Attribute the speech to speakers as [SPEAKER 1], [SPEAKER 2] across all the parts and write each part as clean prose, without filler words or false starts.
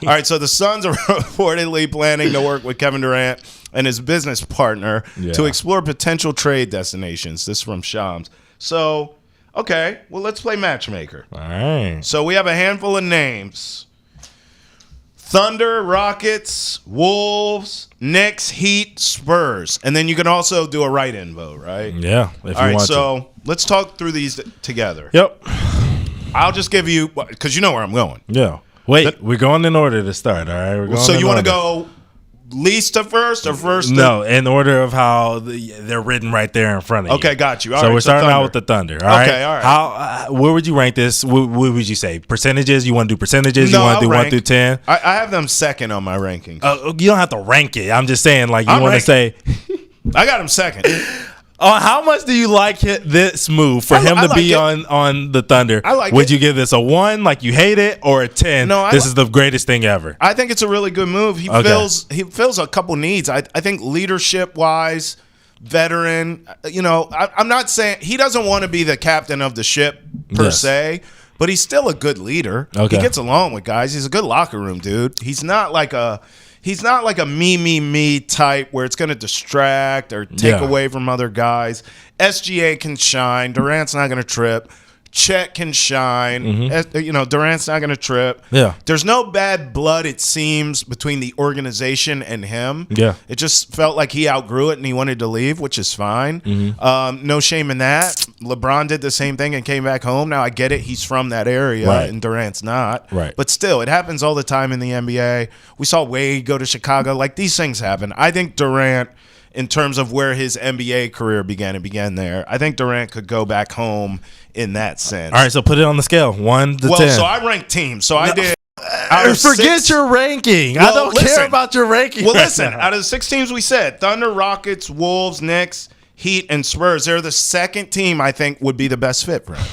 [SPEAKER 1] All right, so the Suns are reportedly planning to work with Kevin Durant and his business partner to explore potential trade destinations. This is from Shams. So, okay, well, let's play matchmaker.
[SPEAKER 2] All right.
[SPEAKER 1] So we have a handful of names. Thunder, Rockets, Wolves, Knicks, Heat, Spurs. And then you can also do a write-in vote, right?
[SPEAKER 2] Yeah, if you want
[SPEAKER 1] so let's talk through these together.
[SPEAKER 2] Yep.
[SPEAKER 1] I'll just give you, because you know where I'm going.
[SPEAKER 2] Yeah. Wait, we're going in order to start, all right? We're going
[SPEAKER 1] so you want to go least to first or first to...
[SPEAKER 2] No, in order of how they're written right there in front of you.
[SPEAKER 1] Okay, got you. All
[SPEAKER 2] so
[SPEAKER 1] right,
[SPEAKER 2] we're starting out with the Thunder, all right?
[SPEAKER 1] Okay, all right.
[SPEAKER 2] How? Where would you rank this? What would you say? Percentages? You want to do percentages?
[SPEAKER 1] No,
[SPEAKER 2] you want to do
[SPEAKER 1] I'll
[SPEAKER 2] 1 through 10?
[SPEAKER 1] I have them second on my rankings.
[SPEAKER 2] You don't have to rank it. I'm just saying, like, you want to say...
[SPEAKER 1] I got them second.
[SPEAKER 2] How much do you like this move for him to be on the Thunder?
[SPEAKER 1] I like
[SPEAKER 2] Would you give this a 1, like you hate it, or a 10? No, this is the greatest thing ever.
[SPEAKER 1] I think it's a really good move. He fills a couple needs. I think leadership wise, veteran. You know, I'm not saying he doesn't want to be the captain of the ship per se, but he's still a good leader. Okay. He gets along with guys. He's a good locker room dude. He's not like a me type where it's going to distract or take away from other guys. SGA can shine. Durant's not going to trip. Chet can shine. You know, Durant's not going to trip. Yeah. There's no bad blood, it seems, between the organization and him. Yeah. It just felt like he outgrew it and he wanted to leave, which is fine. No shame in that. LeBron did the same thing and came back home. Now, I get it. He's from that area, and Durant's not. Right. But still, it happens all the time in the NBA. We saw Wade go to Chicago. Like, these things happen. I think Durant, in terms of where his NBA career began, it began there. I think Durant could go back home in that sense.
[SPEAKER 2] All right, so put it on the scale, 1 to 10.
[SPEAKER 1] Well, so I ranked teams. So I did.
[SPEAKER 2] Forget your ranking. Well, I don't care about your ranking.
[SPEAKER 1] Well, listen, out of the 6 teams we said, Thunder, Rockets, Wolves, Knicks, Heat, and Spurs, they're the second team I think would be the best fit for him.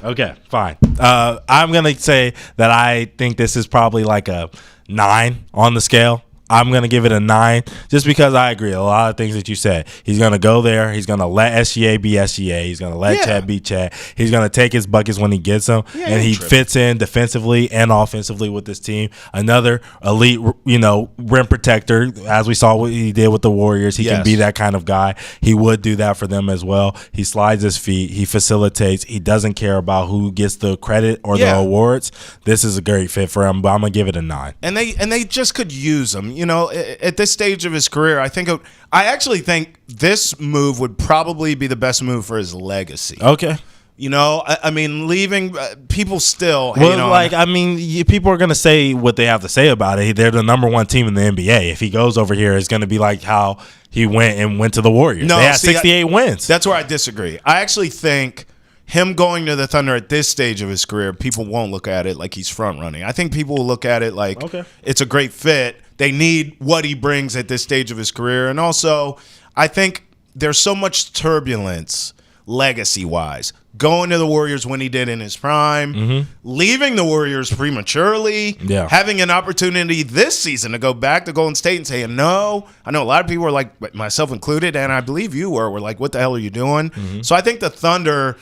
[SPEAKER 2] Okay, fine. I'm going to say that I think this is probably like a 9 on the scale. I'm going to give it a 9 just because I agree. A lot of things that you said. He's going to go there. He's going to let SGA be SGA. He's going to let Chet be Chet. He's going to take his buckets when he gets them. And he fits in defensively and offensively with this team. Another elite, rim protector, as we saw what he did with the Warriors. He can be that kind of guy. He would do that for them as well. He slides his feet. He facilitates. He doesn't care about who gets the credit or the awards. This is a great fit for him, but I'm going to give it a 9.
[SPEAKER 1] And they just could use him. You know, at this stage of his career, I actually think this move would probably be the best move for his legacy.
[SPEAKER 2] Okay.
[SPEAKER 1] You know, I mean, leaving people still.
[SPEAKER 2] People are going to say what they have to say about it. They're the number 1 team in the NBA. If he goes over here, it's going to be like how he went to the Warriors. No, they had 68 wins.
[SPEAKER 1] That's where I disagree. I actually think him going to the Thunder at this stage of his career, people won't look at it like he's front running. I think people will look at it like it's a great fit. They need what he brings at this stage of his career. And also, I think there's so much turbulence legacy-wise. Going to the Warriors when he did in his prime, leaving the Warriors prematurely, having an opportunity this season to go back to Golden State and say, no. I know a lot of people were like, myself included, and I believe you were like, what the hell are you doing? So I think the Thunder...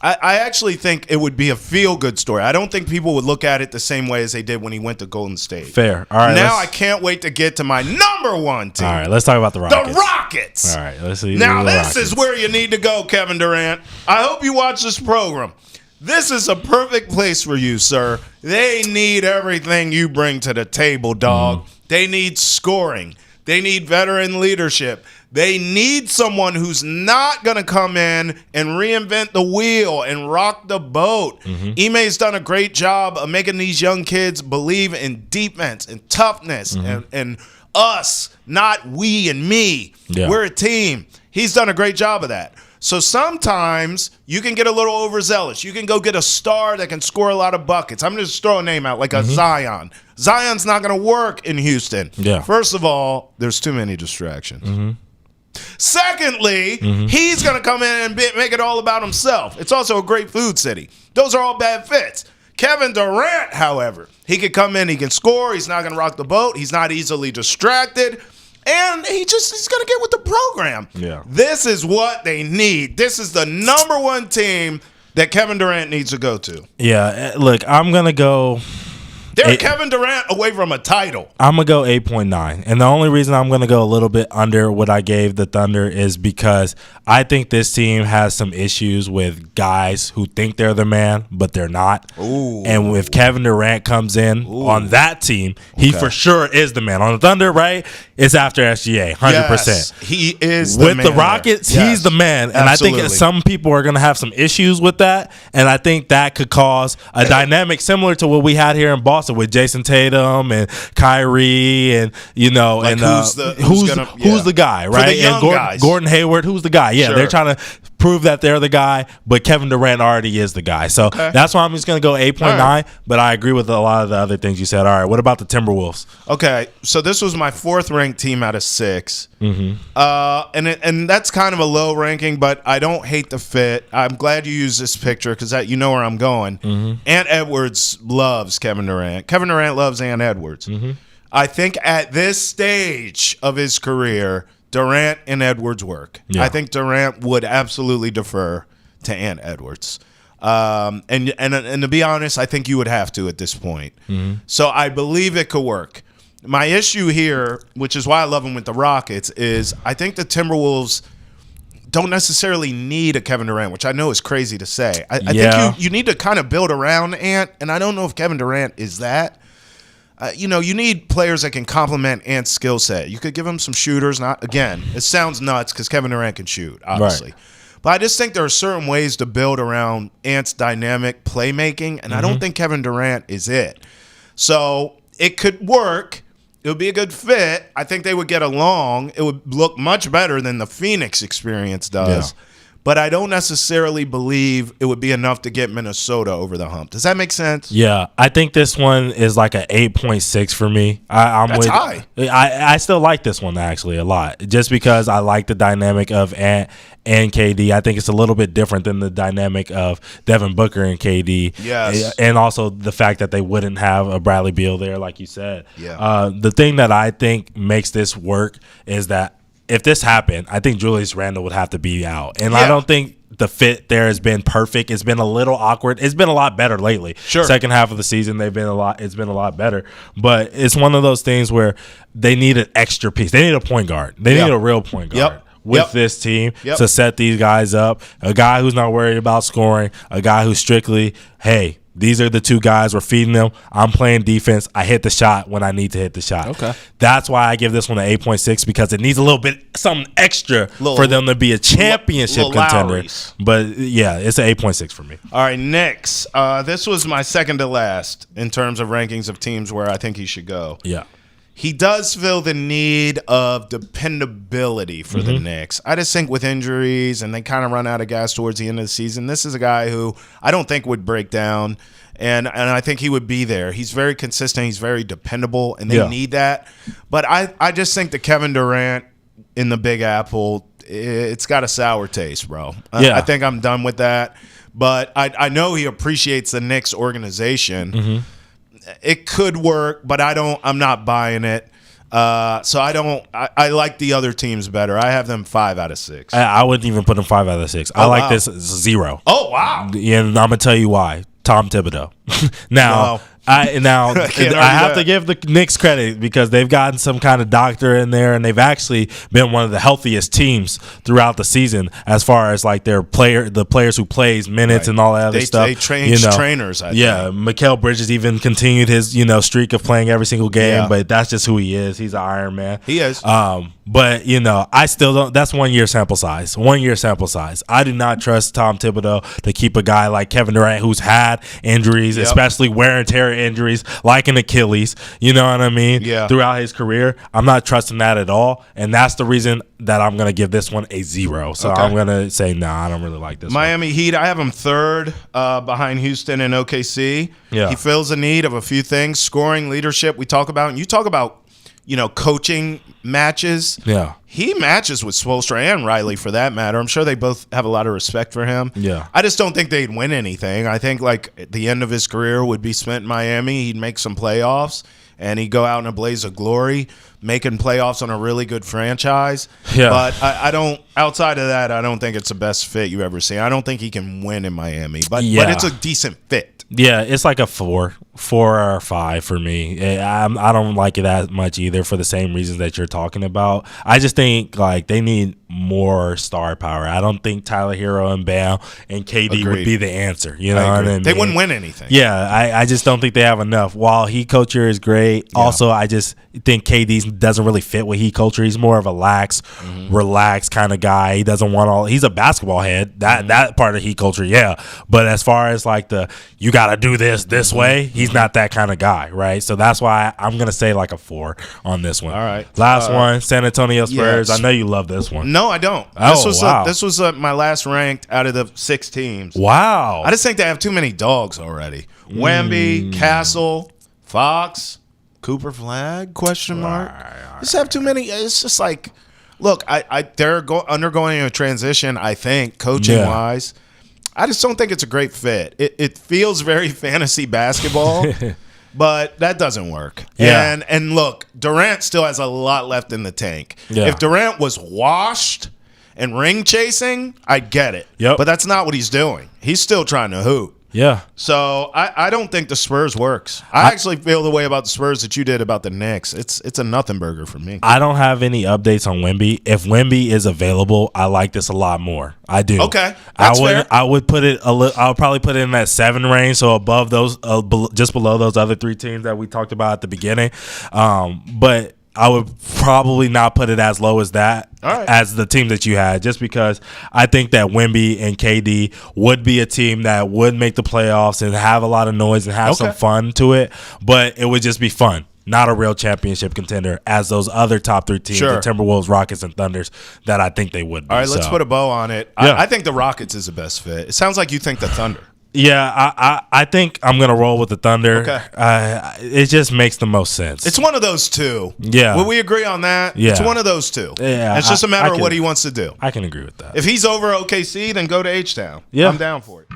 [SPEAKER 1] I actually think it would be a feel-good story. I don't think people would look at it the same way as they did when he went to Golden State.
[SPEAKER 2] Fair. All right.
[SPEAKER 1] Now I can't wait to get to my number 1 team.
[SPEAKER 2] All right, let's talk about the Rockets.
[SPEAKER 1] The Rockets.
[SPEAKER 2] All right, let's see.
[SPEAKER 1] Now this is where you need to go, Kevin Durant. I hope you watch this program. This is a perfect place for you, sir. They need everything you bring to the table, dog. They need scoring. They need veteran leadership. They need someone who's not going to come in and reinvent the wheel and rock the boat. Ime's done a great job of making these young kids believe in defense and toughness and us, not we and me. Yeah. We're a team. He's done a great job of that. So sometimes you can get a little overzealous. You can go get a star that can score a lot of buckets. I'm just throwing a name out like a Zion. Zion's not going to work in Houston. Yeah. First of all, there's too many distractions. Secondly, he's going to come in and make it all about himself. It's also a great food city. Those are all bad fits. Kevin Durant, however, he could come in, he can score, he's not going to rock the boat, he's not easily distracted, and he's going to get with the program. Yeah. This is what they need. This is the number 1 team that Kevin Durant needs to go to.
[SPEAKER 2] Yeah, look, I'm going to go
[SPEAKER 1] They're Kevin Durant away from a title.
[SPEAKER 2] I'm going to go 8.9. And the only reason I'm going to go a little bit under what I gave the Thunder is because I think this team has some issues with guys who think they're the man, but they're not.
[SPEAKER 1] Ooh.
[SPEAKER 2] And if Kevin Durant comes in on that team, he for sure is the man. On the Thunder, right, it's after SGA, 100%.
[SPEAKER 1] Yes, he is the man.
[SPEAKER 2] With the Rockets, he's the man. And
[SPEAKER 1] Absolutely.
[SPEAKER 2] I think some people are going to have some issues with that. And I think that could cause a dynamic similar to what we had here in Boston with Jason Tatum and Kyrie and
[SPEAKER 1] Like
[SPEAKER 2] who's the guy, right?
[SPEAKER 1] For the young guys.
[SPEAKER 2] Gordon Hayward, who's the guy? Yeah,
[SPEAKER 1] Sure.
[SPEAKER 2] they're trying to prove that they're the guy, but Kevin Durant already is the guy. So that's why I'm just going to go 8.9,
[SPEAKER 1] right.
[SPEAKER 2] but I agree with a lot of the other things you said. All right, what about the Timberwolves?
[SPEAKER 1] Okay, so this was my 4th ranked team out of 6.
[SPEAKER 2] Mm-hmm.
[SPEAKER 1] And that's kind of a low ranking, but I don't hate the fit. I'm glad you used this picture because you know where I'm going.
[SPEAKER 2] Mm-hmm.
[SPEAKER 1] Ant Edwards loves Kevin Durant. Kevin Durant loves Ant Edwards.
[SPEAKER 2] Mm-hmm.
[SPEAKER 1] I think at this stage of his career, Durant and Edwards work.
[SPEAKER 2] Yeah.
[SPEAKER 1] I think Durant would absolutely defer to Ant Edwards. And to be honest, I think you would have to at this point.
[SPEAKER 2] Mm-hmm.
[SPEAKER 1] So I believe it could work. My issue here, which is why I love him with the Rockets, is I think the Timberwolves don't necessarily need a Kevin Durant, which I know is crazy to say. I think you need to kind of build around Ant, and I don't know if Kevin Durant is that. You need players that can complement Ant's skill set. You could give him some shooters. Again, it sounds nuts because Kevin Durant can shoot, obviously.
[SPEAKER 2] Right.
[SPEAKER 1] But I just think there are certain ways to build around Ant's dynamic playmaking, and I don't think Kevin Durant is it. So it could work. It would be a good fit. I think they would get along. It would look much better than the Phoenix experience does. Yeah. But I don't necessarily believe it would be enough to get Minnesota over the hump. Does that make sense?
[SPEAKER 2] Yeah, I think this one is like an 8.6 for me.
[SPEAKER 1] That's high.
[SPEAKER 2] I still like this one actually a lot, just because I like the dynamic of Ant and KD. I think it's a little bit different than the dynamic of Devin Booker and KD.
[SPEAKER 1] Yes.
[SPEAKER 2] And also the fact that they wouldn't have a Bradley Beal there, like you said.
[SPEAKER 1] Yeah.
[SPEAKER 2] The thing that I think makes this work is that if this happened, I think Julius Randle would have to be out. And I don't think the fit there has been perfect. It's been a little awkward. It's been a lot better lately.
[SPEAKER 1] Sure.
[SPEAKER 2] Second half of the season, it's been a lot better. But it's one of those things where they need an extra piece. They need a point guard. They need a real point guard. With this team to set these guys up. A guy who's not worried about scoring. A guy who's strictly, hey, these are the two guys. We're feeding them. I'm playing defense. I hit the shot when I need to hit the shot.
[SPEAKER 1] Okay.
[SPEAKER 2] That's why I give this one an 8.6 because it needs a little bit something extra for them to be a championship contender.
[SPEAKER 1] Lowry's.
[SPEAKER 2] But yeah, it's an 8.6 for me.
[SPEAKER 1] All right, Knicks. This was my second to last in terms of rankings of teams where I think he should go.
[SPEAKER 2] Yeah.
[SPEAKER 1] He does feel the need of dependability for the Knicks. I just think with injuries and they kind of run out of gas towards the end of the season, this is a guy who I don't think would break down, and I think he would be there. He's very consistent. He's very dependable, and they need that. But I just think the Kevin Durant in the Big Apple, it's got a sour taste, bro. I think I'm done with that. But I know he appreciates the Knicks organization. It could work, but I'm not buying it. So I like the other teams better. I have them 5 out of 6.
[SPEAKER 2] I wouldn't even put them 5 out of 6. I like this 0.
[SPEAKER 1] Oh, wow.
[SPEAKER 2] And I'm going to tell you why. Tom Thibodeau. Now, I have to give the Knicks credit because they've gotten some kind of doctor in there, and they've actually been one of the healthiest teams throughout the season as far as like the players who plays minutes and all that other stuff.
[SPEAKER 1] They changed trainers. I think.
[SPEAKER 2] Mikal Bridges even continued his streak of playing every single game, but that's just who he is. He's an Iron Man.
[SPEAKER 1] He is.
[SPEAKER 2] But I still don't. That's 1 year sample size. 1 year sample size. I do not trust Tom Thibodeau to keep a guy like Kevin Durant who's had injuries, especially wear and tear injuries, like an Achilles. You know what I mean?
[SPEAKER 1] Yeah.
[SPEAKER 2] Throughout his career, I'm not trusting that at all, and that's the reason that I'm gonna give this one a 0. So I'm gonna say I don't really like this.
[SPEAKER 1] Miami Heat. I have him 3rd behind Houston and OKC.
[SPEAKER 2] Yeah.
[SPEAKER 1] He feels the need of a few things: scoring, leadership. We talk about, and you talk about. Coaching matches.
[SPEAKER 2] Yeah.
[SPEAKER 1] He matches with Spoelstra and Riley for that matter. I'm sure they both have a lot of respect for him.
[SPEAKER 2] Yeah.
[SPEAKER 1] I just don't think they'd win anything. I think at the end of his career would be spent in Miami. He'd make some playoffs and he'd go out in a blaze of glory, making playoffs on a really good franchise.
[SPEAKER 2] Yeah.
[SPEAKER 1] But I don't, outside of that, I don't think it's the best fit you ever seen. I don't think he can win in Miami, but it's a decent fit.
[SPEAKER 2] Yeah, it's like a 4. 4 or 5 for me. I don't like it as much either for the same reasons that you're talking about. I just think like they need more star power. I don't think Tyler Hero and Bam and KD would be the answer. You know what I mean?
[SPEAKER 1] They wouldn't win anything.
[SPEAKER 2] Yeah, I just don't think they have enough. While Heat culture is great, also I just think KD doesn't really fit with Heat culture. He's more of a relaxed kind of guy. He doesn't want all. He's a basketball head. That part of Heat culture, yeah. But as far as like you got to do this way, he's not that kind of guy, right? So that's why I'm gonna say like a 4 on this one.
[SPEAKER 1] All right,
[SPEAKER 2] last one, San Antonio Spurs.
[SPEAKER 1] Yes.
[SPEAKER 2] I know you love this one.
[SPEAKER 1] No, I don't. This was my last ranked out of the 6 teams.
[SPEAKER 2] Wow.
[SPEAKER 1] I just think they have too many dogs already. Wemby, Castle, Fox, Cooper Flag, question mark. Just have too many. It's just like, look, they're undergoing a transition, I think, coaching-wise. I just don't think it's a great fit. It feels very fantasy basketball, but that doesn't work.
[SPEAKER 2] Yeah.
[SPEAKER 1] And look, Durant still has a lot left in the tank.
[SPEAKER 2] Yeah.
[SPEAKER 1] If Durant was washed and ring chasing, I get it.
[SPEAKER 2] Yep.
[SPEAKER 1] But that's not what he's doing. He's still trying to hoop.
[SPEAKER 2] Yeah.
[SPEAKER 1] So I don't think the Spurs works. I actually feel the way about the Spurs that you did about the Knicks. It's a nothing burger for me.
[SPEAKER 2] I don't have any updates on Wemby. If Wemby is available, I like this a lot more. I do.
[SPEAKER 1] Okay, that's fair.
[SPEAKER 2] I would put it I'll probably put it in that 7 range, so above those, just below those other 3 teams that we talked about at the beginning. But I would probably not put it as low as that, as the team that you had, just because I think that Wemby and KD would be a team that would make the playoffs and have a lot of noise and have some fun to it, but it would just be fun. Not a real championship contender as those other top 3 teams, the Timberwolves, Rockets, and Thunders, that I think they would be.
[SPEAKER 1] All right, let's put a bow on it.
[SPEAKER 2] Yeah.
[SPEAKER 1] I think the Rockets is the best fit. It sounds like you think the Thunder.
[SPEAKER 2] Yeah, I think I'm going to roll with the Thunder.
[SPEAKER 1] Okay.
[SPEAKER 2] It just makes the most sense.
[SPEAKER 1] It's one of those two.
[SPEAKER 2] Yeah.
[SPEAKER 1] Will we agree on that?
[SPEAKER 2] Yeah.
[SPEAKER 1] It's one of those two.
[SPEAKER 2] Yeah.
[SPEAKER 1] It's just a matter of what he wants to do.
[SPEAKER 2] I can agree with that.
[SPEAKER 1] If he's over OKC, then go to H-Town.
[SPEAKER 2] Yeah.
[SPEAKER 1] I'm down for it.